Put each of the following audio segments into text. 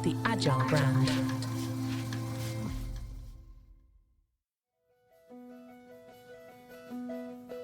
the Agile brand.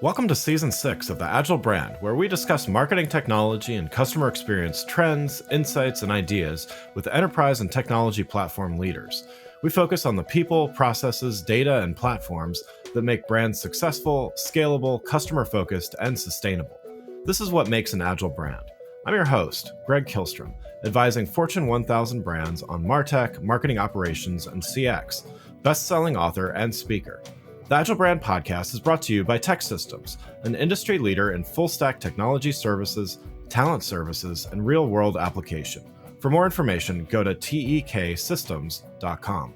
Welcome to Season 6 of the Agile brand, where we discuss marketing technology and customer experience trends, insights, and ideas with enterprise and technology platform leaders. We focus on the people, processes, data, and platforms that make brands successful, scalable, customer-focused, and sustainable. This is what makes an Agile brand. I'm your host, Greg Kihlstrom, advising Fortune 1000 brands on MarTech, marketing operations, and CX, best-selling author and speaker. The Agile Brand Podcast is brought to you by TechSystems, an industry leader in full-stack technology services, talent services, and real-world application. For more information, go to teksystems.com.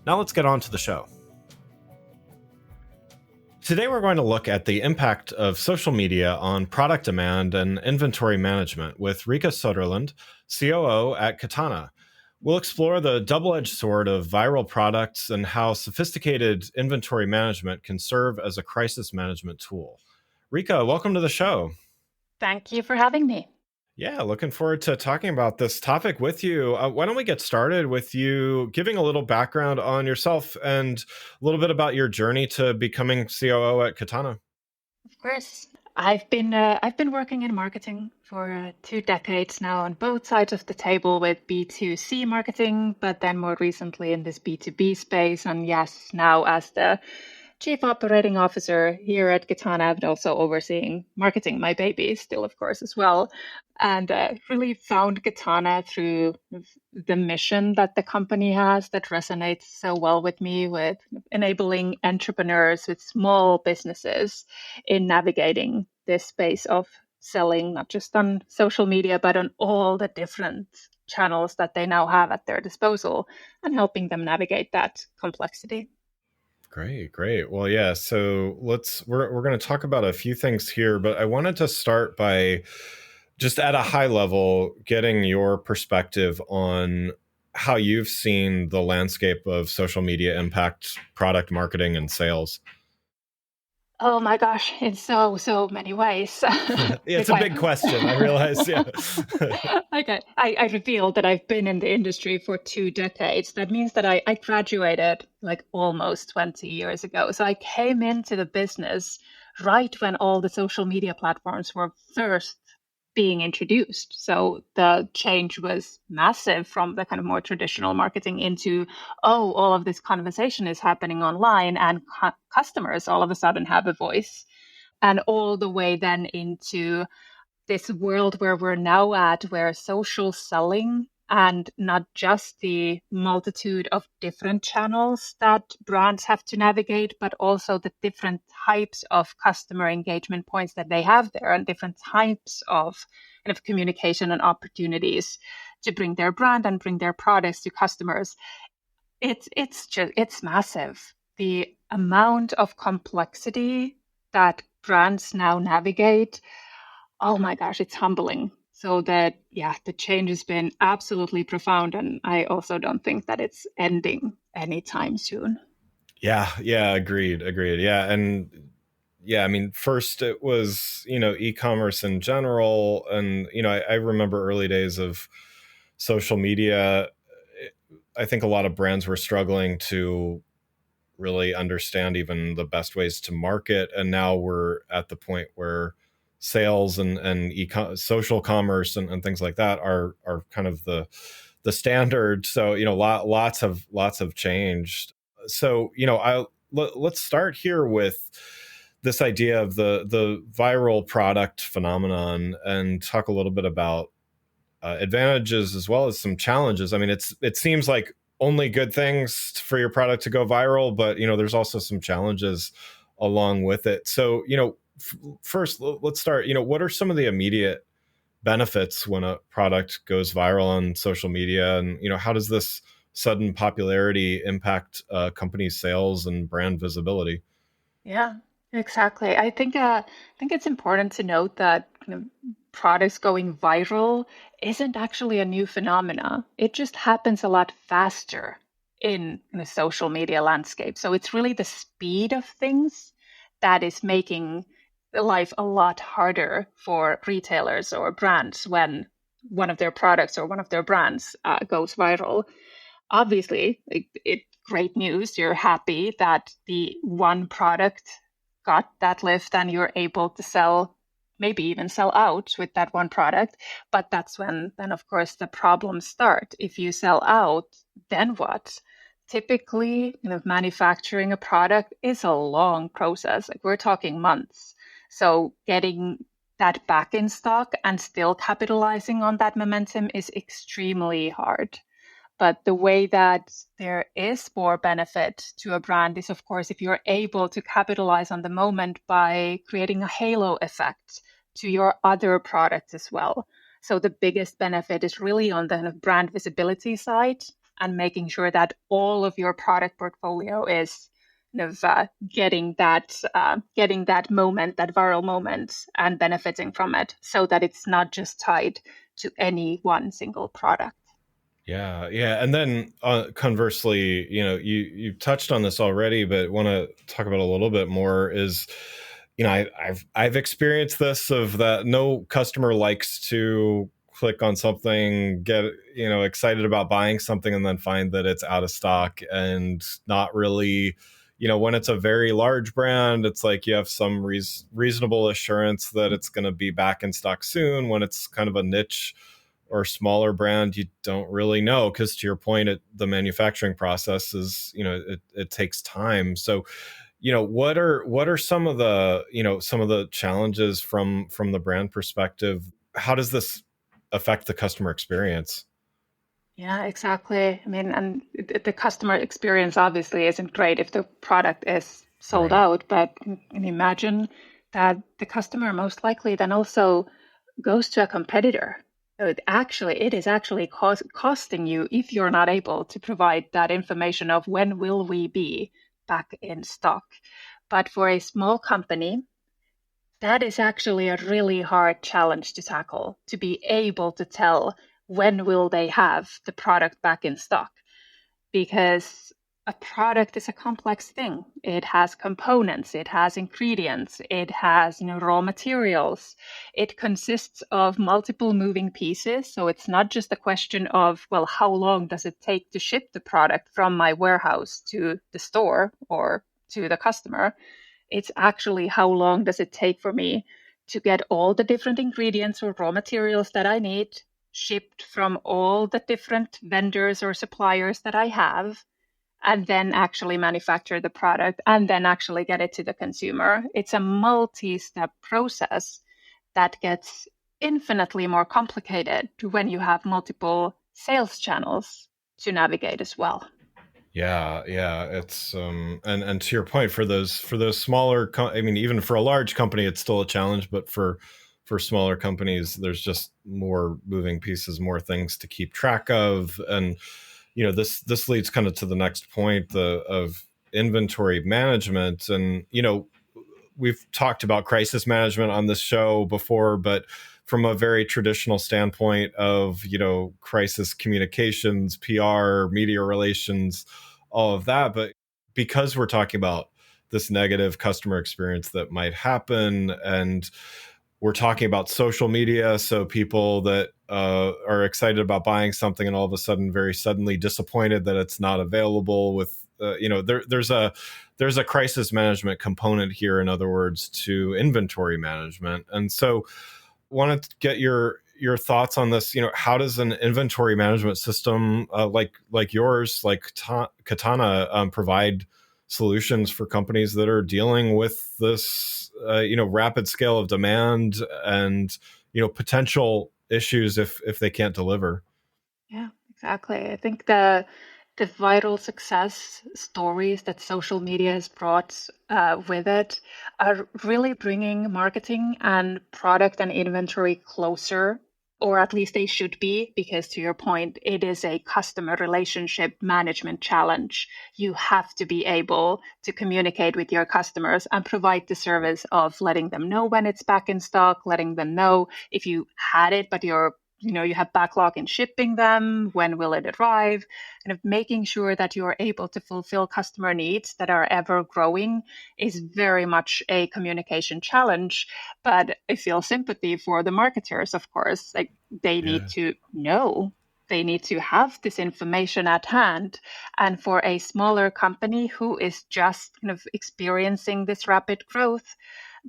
Now let's get on to the show. Today we're going to look at the impact of social media on product demand and inventory management with Riikka Söderlund, COO at Katana. We'll explore the double-edged sword of viral products and how sophisticated inventory management can serve as a crisis management tool. Riikka, welcome to the show. Thank you for having me. Yeah, looking forward to talking about this topic with you. Why don't we get started with you giving a little background on yourself and a little bit about your journey to becoming COO at Katana? Of course. I've been working in marketing for 2 decades now on both sides of the table with B2C marketing, but then more recently in this B2B space. And yes, now as the Chief Operating Officer here at Katana, but also overseeing marketing, my baby still, of course, as well. And really found Katana through the mission that the company has that resonates so well with me, with enabling entrepreneurs with small businesses in navigating this space of selling, not just on social media, but on all the different channels that they now have at their disposal and helping them navigate that complexity. Great. Well, yeah. So we're going to talk about a few things here, but I wanted to start by just at a high level, getting your perspective on how you've seen the landscape of social media impact product marketing and sales. Oh my gosh, in so many ways. It's a big question, I realize. Yeah. Okay. I revealed that I've been in the industry for 2 decades. That means that I graduated like almost 20 years ago. So I came into the business right when all the social media platforms were first being introduced. So the change was massive from the kind of more traditional marketing into, all of this conversation is happening online and customers all of a sudden have a voice. And all the way then into this world where we're now at, where social selling and not just the multitude of different channels that brands have to navigate, but also the different types of customer engagement points that they have there and different types of kind of communication and opportunities to bring their brand and bring their products to customers. It's massive. The amount of complexity that brands now navigate, oh my gosh, it's humbling. So the change has been absolutely profound. And I also don't think that it's ending anytime soon. Yeah, agreed. Yeah. And yeah, I mean, first it was, e-commerce in general. And, I remember early days of social media. I think a lot of brands were struggling to really understand even the best ways to market. And now we're at the point where sales and social commerce and things like that are kind of the standard. So, lots have changed. So, let's start here with this idea of the viral product phenomenon and talk a little bit about advantages as well as some challenges. I mean, it seems like only good things for your product to go viral, but there's also some challenges along with it. So, first let's start. What are some of the immediate benefits when a product goes viral on social media, and how does this sudden popularity impact company sales and brand visibility? Yeah, exactly. I think it's important to note that products going viral isn't actually a new phenomena. It just happens a lot faster in the social media landscape. So it's really the speed of things that is making life a lot harder for retailers or brands when one of their products or one of their brands goes viral. Obviously, great news. You're happy that the one product got that lift and you're able to sell, maybe even sell out with that one product. But that's when then of course the problems start. If you sell out, then what? Typically, manufacturing a product is a long process. Like we're talking months. So getting that back in stock and still capitalizing on that momentum is extremely hard. But the way that there is more benefit to a brand is, of course, if you're able to capitalize on the moment by creating a halo effect to your other products as well. So the biggest benefit is really on the kind of brand visibility side and making sure that all of your product portfolio is kind of getting that moment, that viral moment, and benefiting from it, so that it's not just tied to any one single product. Yeah, yeah, and then conversely, you touched on this already, but want to talk about a little bit more. Is I've experienced this of that no customer likes to click on something, get excited about buying something, and then find that it's out of stock and not really. When it's a very large brand, it's like you have some reasonable assurance that it's going to be back in stock soon. When it's kind of a niche or smaller brand, you don't really know, because to your point, the manufacturing process is, it takes time. So, what are some of the challenges from the brand perspective? How does this affect the customer experience? Yeah, exactly. I mean, and the customer experience obviously isn't great if the product is sold Right. out, but imagine that the customer most likely then also goes to a competitor. So it is actually costing you if you're not able to provide that information of when will we be back in stock. But for a small company, that is actually a really hard challenge to tackle, to be able to tell when will they have the product back in stock, because a product is a complex thing. It has components, it has ingredients, it has raw materials. It consists of multiple moving pieces, so it's not just a question of, well, how long does it take to ship the product from my warehouse to the store or to the customer. It's actually how long does it take for me to get all the different ingredients or raw materials that I need shipped from all the different vendors or suppliers that I have, and then actually manufacture the product and then actually get it to the consumer. It's a multi-step process that gets infinitely more complicated when you have multiple sales channels to navigate as well. Yeah, yeah, it's and to your point, for those smaller I mean, even for a large company it's still a challenge, but for smaller companies there's just more moving pieces, more things to keep track of. And this leads kind of to the next point, the of inventory management. And we've talked about crisis management on this show before, but from a very traditional standpoint of crisis communications, PR, media relations, all of that. But because we're talking about this negative customer experience that might happen, and we're talking about social media, so people that are excited about buying something and all of a sudden very suddenly disappointed that it's not available, with there's a crisis management component here, in other words, to inventory management. And so wanted to get your thoughts on this. How does an inventory management system like yours, like Katana, provide solutions for companies that are dealing with this rapid scale of demand and potential issues if they can't deliver? Yeah, exactly. I think the viral success stories that social media has brought with it are really bringing marketing and product and inventory closer, or at least they should be, because to your point, it is a customer relationship management challenge. You have to be able to communicate with your customers and provide the service of letting them know when it's back in stock, letting them know if you had it, but your you have backlog in shipping them, when will it arrive, kind of making sure that you are able to fulfill customer needs that are ever growing is very much a communication challenge. But I feel sympathy for the marketers, of course. Like, they need Yeah. to know, they need to have this information at hand. And for a smaller company who is just kind of experiencing this rapid growth,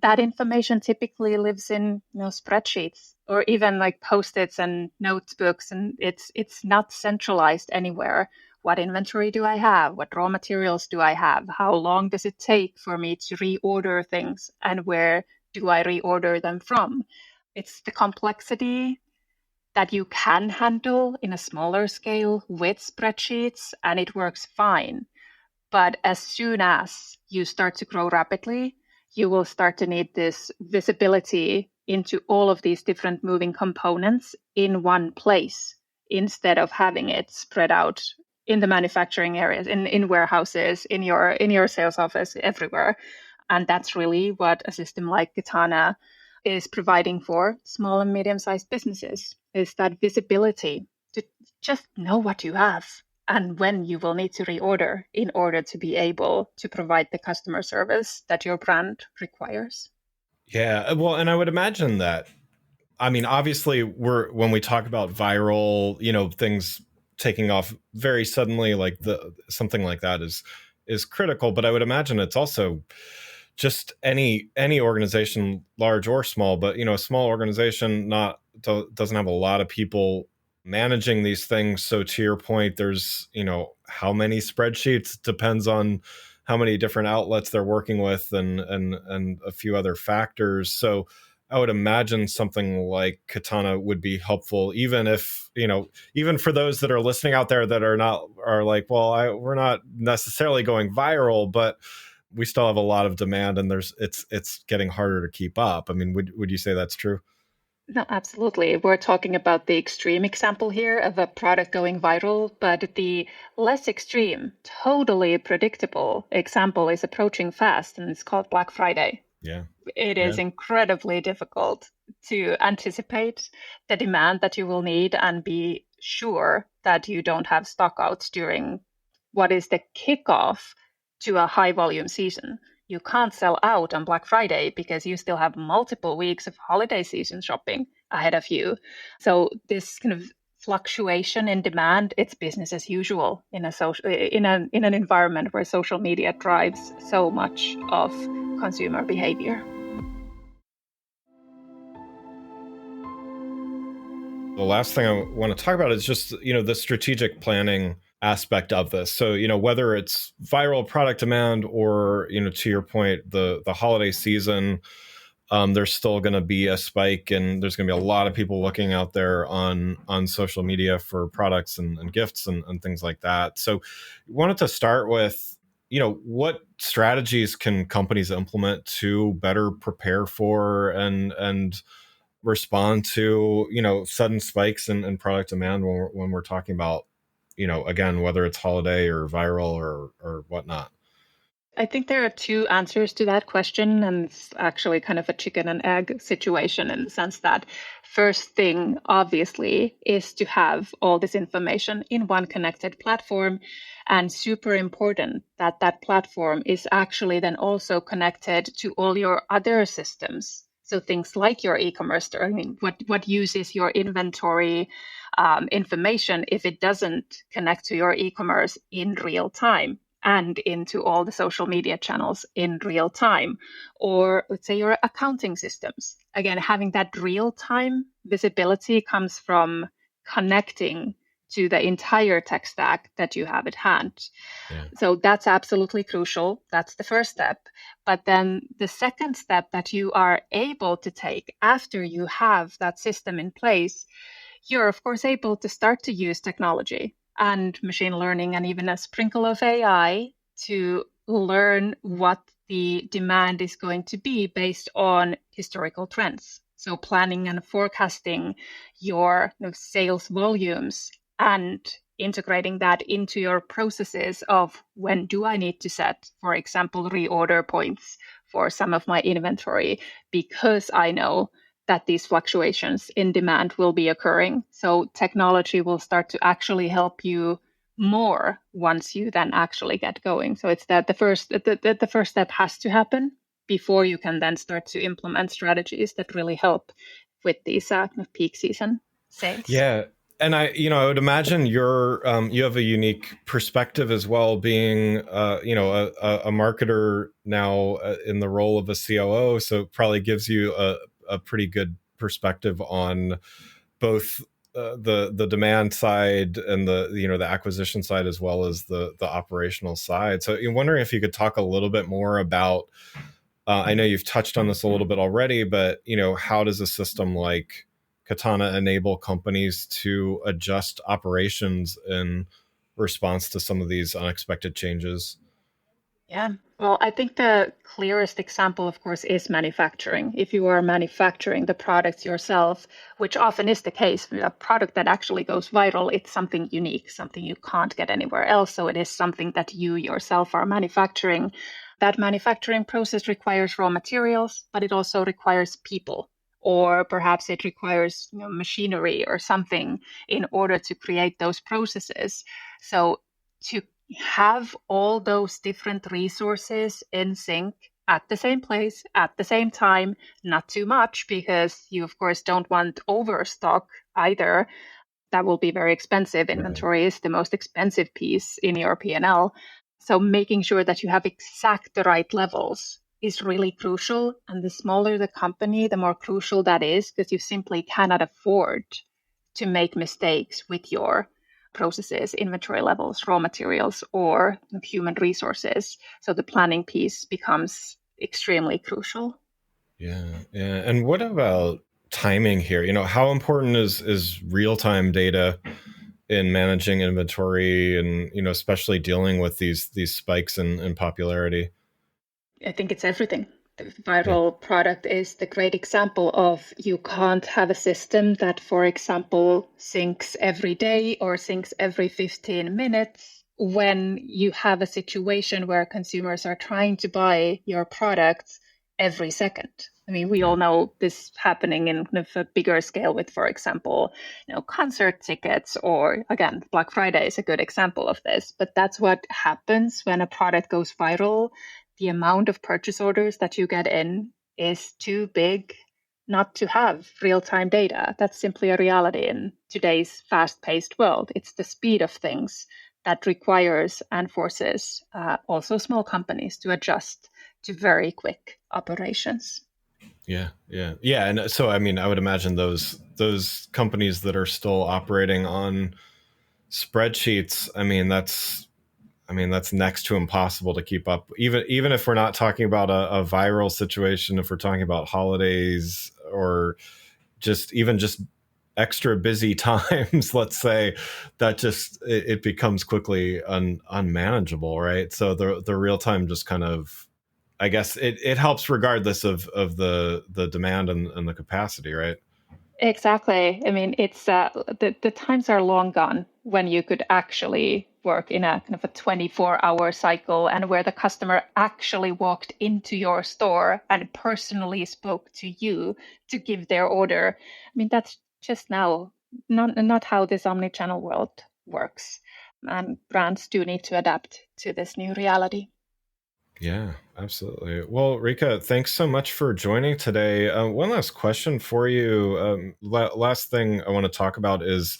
that information typically lives in spreadsheets or even like post-its and notebooks, and it's not centralized anywhere. What inventory do I have? What raw materials do I have? How long does it take for me to reorder things, and where do I reorder them from? It's the complexity that you can handle in a smaller scale with spreadsheets, and it works fine. But as soon as you start to grow rapidly, you will start to need this visibility into all of these different moving components in one place, instead of having it spread out in the manufacturing areas, in warehouses, in your sales office, everywhere. And that's really what a system like Katana is providing for small and medium-sized businesses, is that visibility to just know what you have and when you will need to reorder in order to be able to provide the customer service that your brand requires. Yeah. Well, and I would imagine that, I mean, obviously when we talk about viral, things taking off very suddenly, like something like that is critical. But I would imagine it's also just any organization, large or small, but a small organization doesn't have a lot of people managing these things. So to your point, there's how many spreadsheets depends on how many different outlets they're working with, and a few other factors. So I would imagine something like Katana would be helpful, even if, even for those that are listening out there that are like, well, we're not necessarily going viral, but we still have a lot of demand, and it's getting harder to keep up. I mean, would you say that's true? No, absolutely. We're talking about the extreme example here of a product going viral, but the less extreme, totally predictable example is approaching fast, and it's called Black Friday. Yeah. It Yeah. is incredibly difficult to anticipate the demand that you will need and be sure that you don't have stockouts during what is the kickoff to a high volume season. You can't sell out on Black Friday because you still have multiple weeks of holiday season shopping ahead of you. So this kind of fluctuation in demand, it's business as usual in a social in an environment where social media drives so much of consumer behavior. The last thing I want to talk about is just, the strategic planning aspect of this. So, whether it's viral product demand or, to your point, the holiday season, there's still going to be a spike, and there's going to be a lot of people looking out there on social media for products and gifts and things like that. So wanted to start with, what strategies can companies implement to better prepare for and respond to sudden spikes in product demand when we're talking about, again, whether it's holiday or viral or whatnot. I think there are two answers to that question, and it's actually kind of a chicken and egg situation in the sense that first thing, obviously, is to have all this information in one connected platform. And super important that that platform is actually then also connected to all your other systems. So things like your e-commerce store. I mean, what uses your inventory information if it doesn't connect to your e-commerce in real time and into all the social media channels in real time? Or let's say your accounting systems. Again, having that real time visibility comes from connecting to the entire tech stack that you have at hand. Yeah. So that's absolutely crucial. That's the first step. But then the second step that you are able to take after you have that system in place, you're of course able to start to use technology and machine learning and even a sprinkle of AI to learn what the demand is going to be based on historical trends. So planning and forecasting your sales volumes and integrating that into your processes of when do I need to set, for example, reorder points for some of my inventory, because I know that these fluctuations in demand will be occurring. So technology will start to actually help you more once you then actually get going. So it's that the first step has to happen before you can then start to implement strategies that really help with these kind of peak season sales. Yeah. And I would imagine you have a unique perspective as well, being, a marketer now in the role of a COO. So it probably gives you a pretty good perspective on both the demand side and the acquisition side, as well as the operational side. So I'm wondering if you could talk a little bit more about. I know you've touched on this a little bit already, but how does a system like Katana enable companies to adjust operations in response to some of these unexpected changes? Yeah. Well, I think the clearest example, of course, is manufacturing. If you are manufacturing the products yourself, which often is the case, a product that actually goes viral, it's something unique, something you can't get anywhere else. So it is something that you yourself are manufacturing. That manufacturing process requires raw materials, but it also requires people, or perhaps it requires machinery or something in order to create those processes. So to have all those different resources in sync at the same place at the same time, not too much, because you of course don't want overstock either. That will be very expensive. Right. Inventory is the most expensive piece in your P&L. So making sure that you have exact the right levels is really crucial. And the smaller the company, the more crucial that is, because you simply cannot afford to make mistakes with your processes, inventory levels, raw materials, or human resources. So the planning piece becomes extremely crucial. Yeah, yeah. And what about timing here? How important is real time data in managing inventory, and especially dealing with these spikes in popularity? I think it's everything. The Yeah. viral product is the great example of you can't have a system that, for example, syncs every day or syncs every 15 minutes when you have a situation where consumers are trying to buy your product every second. I mean, we Yeah. all know this happening in kind of a bigger scale with, for example, concert tickets, or again, Black Friday is a good example of this. But that's what happens when a product goes viral. The amount of purchase orders that you get in is too big not to have real-time data. That's simply a reality in today's fast-paced world. It's the speed of things that requires and forces also small companies to adjust to very quick operations. Yeah, yeah, yeah. And so, I mean, I would imagine those companies that are still operating on spreadsheets. I mean, that's next to impossible to keep up. Even if we're not talking about a viral situation, if we're talking about holidays or just extra busy times, let's say, that just it becomes quickly unmanageable, right? So the real time just kind of, I guess it helps regardless of the demand and the capacity, right? Exactly. I mean, it's the times are long gone when you could actually work in a kind of a 24-hour cycle, and where the customer actually walked into your store and personally spoke to you to give their order. I mean, that's just now not how this omnichannel world works. And brands do need to adapt to this new reality. Yeah, absolutely. Well, Rika, thanks so much for joining today. One last question for you. Last thing I want to talk about is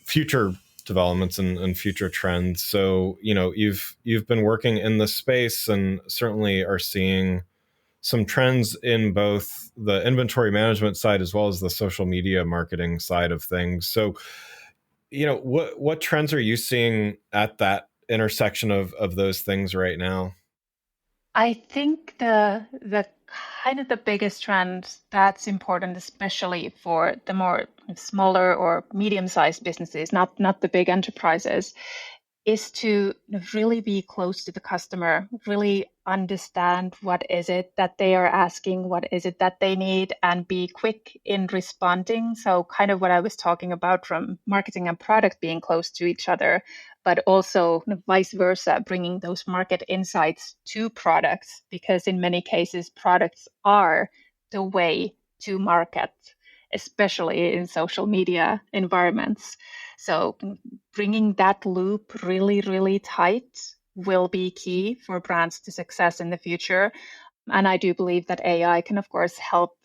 future developments and future trends. So, you've been working in this space and certainly are seeing some trends in both the inventory management side as well as the social media marketing side of things. So, what trends are you seeing at that intersection of those things right now? I think the kind of the biggest trend that's important, especially for the more smaller or medium-sized businesses, not the big enterprises, is to really be close to the customer, really understand what is it that they are asking, what is it that they need, and be quick in responding. So kind of what I was talking about from marketing and product being close to each other, but also vice versa, bringing those market insights to products, because in many cases, products are the way to market, especially in social media environments. So bringing that loop really, really tight will be key for brands to success in the future. And I do believe that AI can, of course, help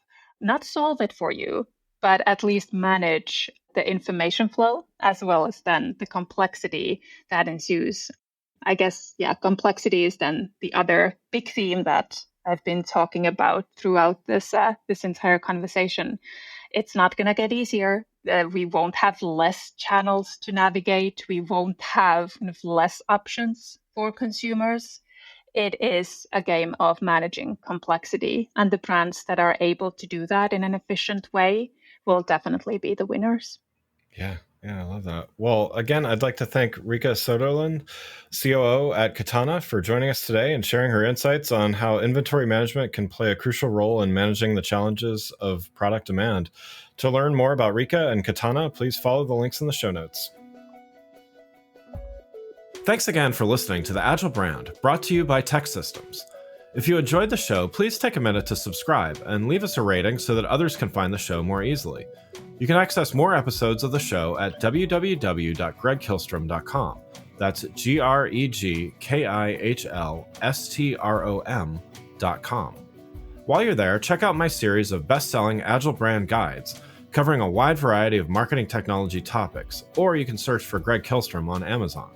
not solve it for you, but at least manage the information flow as well as then the complexity that ensues. I guess, yeah, complexity is then the other big theme that I've been talking about throughout this entire conversation. It's not going to get easier. We won't have less channels to navigate. We won't have kind of less options for consumers. It is a game of managing complexity, and the brands that are able to do that in an efficient way will definitely be the winners. Yeah, I love that. Well, again, I'd like to thank Riikka Söderlund, COO at Katana, for joining us today and sharing her insights on how inventory management can play a crucial role in managing the challenges of product demand. To learn more about Riikka and Katana, please follow the links in the show notes. Thanks again for listening to the Agile Brand, brought to you by Tech Systems. If you enjoyed the show, please take a minute to subscribe and leave us a rating so that others can find the show more easily. You can access more episodes of the show at www.gregkihlstrom.com. That's GregKihlstrom.com. While you're there, check out my series of best-selling Agile brand guides covering a wide variety of marketing technology topics, or you can search for Greg Kihlstrom on Amazon.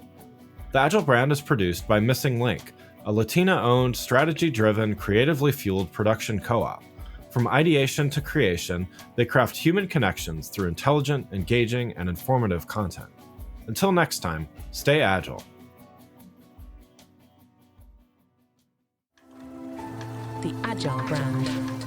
The Agile Brand is produced by Missing Link, a Latina-owned, strategy-driven, creatively fueled production co-op. From ideation to creation, they craft human connections through intelligent, engaging, and informative content. Until next time, stay agile. The Agile Brand.